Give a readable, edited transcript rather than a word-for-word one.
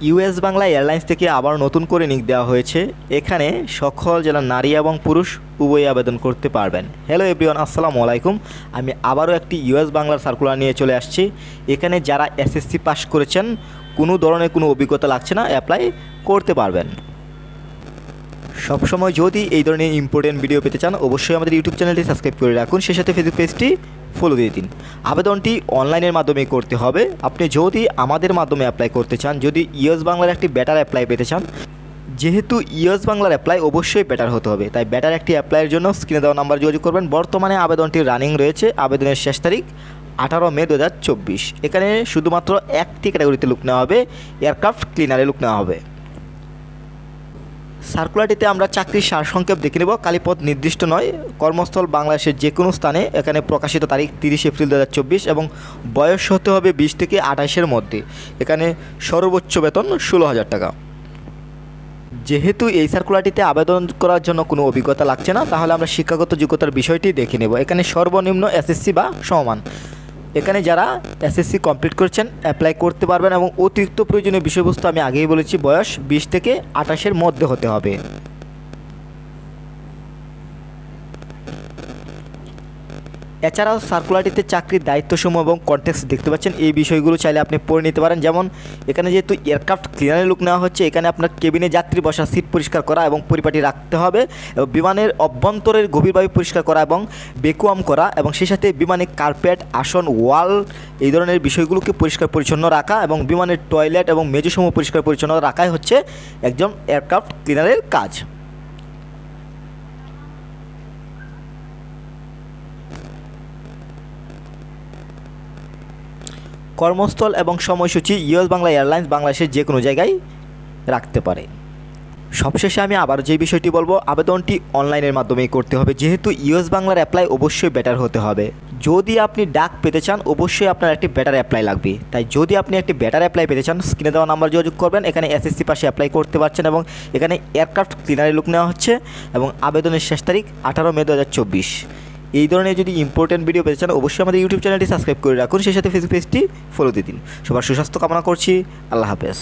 US Bangla airlines থেকে আবার নতুন করে নিয়োগ দেওয়া হয়েছে। এখানে সকল জেলার নারী এবং পুরুষ উভয়ই আবেদন করতে পারবেন। হ্যালো এভরিওয়ান, আসসালামু আলাইকুম। আমি আবারও একটি ইউএস বাংলার সার্কুলার নিয়ে চলে আসছি। এখানে যারা এসএসসি পাস করেছেন, কোনো ধরনের কোনো অভিজ্ঞতা লাগছে না, অ্যাপ্লাই করতে পারবেন। সবসময় যদি এই ধরনের ইম্পর্টেন্ট ভিডিও পেতে চান, অবশ্যই আমাদের ইউটিউব চ্যানেলটি সাবস্ক্রাইব করে রাখুন, সেই সাথে ফেসবুক পেজটি ফলো দিয়ে দিন। আবেদনটি অনলাইনের মাধ্যমে করতে হবে। আপনি যদি আমাদের মাধ্যমে অ্যাপ্লাই করতে চান, যদি ইউএস বাংলার একটি বেটার অ্যাপ্লাই পেতে চান, যেহেতু ইউএস বাংলার অ্যাপ্লাই অবশ্যই বেটার হতে হবে, তাই বেটার একটি অ্যাপ্লাইয়ের জন্য স্ক্রিনে দেওয়া নাম্বার যোগাযোগ করবেন। বর্তমানে আবেদনটি রানিং রয়েছে। আবেদনের শেষ তারিখ 18 মে 2024। এখানে শুধুমাত্র একটি ক্যাটাগরিতে লোক নেওয়া হবে, এয়ারক্রাফট ক্লিনারে লোক নেওয়া হবে। সার্কুলারটিতে আমরা চাকরির সারসংক্ষেপ দেখে নেব। কালীপদ নির্দিষ্ট নয়, কর্মস্থল বাংলাদেশের যে কোনো স্থানে। এখানে প্রকাশিত তারিখ 30 এপ্রিল 2024 এবং বয়স হতে হবে 20 থেকে 28-এর মধ্যে। এখানে সর্বোচ্চ বেতন 16,000 টাকা। যেহেতু এই সার্কুলারটিতে আবেদন করার জন্য কোনো অভিজ্ঞতা লাগছে না, তাহলে আমরা শিক্ষাগত যোগ্যতার বিষয়টি দেখে নেব। এখানে সর্বনিম্ন এসএসসি বা সমান। এখানে যারা এসএসসি কমপ্লিট করেছেন অ্যাপ্লাই করতে পারবেন এবং অতিরিক্ত প্রয়োজনীয় বিষয়বস্তু আমি আগেই বলেছি, বয়স 20 থেকে 28-এর মধ্যে হতে হবে। এছাড়াও সার্কুলারটিতে চাকরির দায়িত্বসমূহ এবং কনটেক্সট দেখতে পাচ্ছেন। এই বিষয়গুলো চাইলে আপনি পড়ে নিতে পারেন। যেমন এখানে যেহেতু এয়ারক্রাফট ক্লিনারের লোক নেওয়া হচ্ছে, এখানে আপনার কেবিনে যাত্রী বসার সিট পরিষ্কার করা এবং পরিপাটি রাখতে হবে, এবং বিমানের অভ্যন্তরের গভীরভাবে পরিষ্কার করা এবং ভ্যাকুয়াম করা, এবং সেই সাথে বিমানের কার্পেট, আসন, ওয়াল এই ধরনের বিষয়গুলোকে পরিষ্কার পরিচ্ছন্ন রাখা, এবং বিমানের টয়লেট এবং মেঝেসমূহ পরিষ্কার পরিচ্ছন্ন রাখাই হচ্ছে একজন এয়ারক্রাফট ক্লিনারের কাজ। কর্মস্থল এবং সময়সূচি ইউএস বাংলা এয়ারলাইন্স বাংলাদেশের যে কোনো জায়গায় রাখতে পারে। সবশেষে আমি আবার যে বিষয়টি বলবো, আবেদনটি অনলাইনের মাধ্যমেই করতে হবে। যেহেতু ইউএস বাংলার অ্যাপ্লাই অবশ্যই বেটার হতে হবে। যদি আপনি ডাক পেতে চান, অবশ্যই আপনার একটি বেটার অ্যাপ্লাই লাগবে। তাই যদি আপনি একটি বেটার অ্যাপ্লাই পেতে চান, স্ক্রিনে দেওয়া নাম্বার যোগাযোগ করবেন। এখানে এসএসসি পাশে অ্যাপ্লাই করতে পারছেন এবং এখানে এয়ারক্রাফট ক্লিনারের লোক নেওয়া হচ্ছে এবং আবেদনের শেষ তারিখ 18 মে 2024। এই ধরনের যদি ইম্পর্টেন্ট ভিডিও পেতে চান, অবশ্যই আমাদের ইউটিউব চ্যানেলটি সাবস্ক্রাইব করে রাখুন, সেই সাথে ফেসবুক পেজটি ফলো দিয়ে দিন। সবার সুস্বাস্থ্য কামনা করছি। আল্লাহ হাফেজ।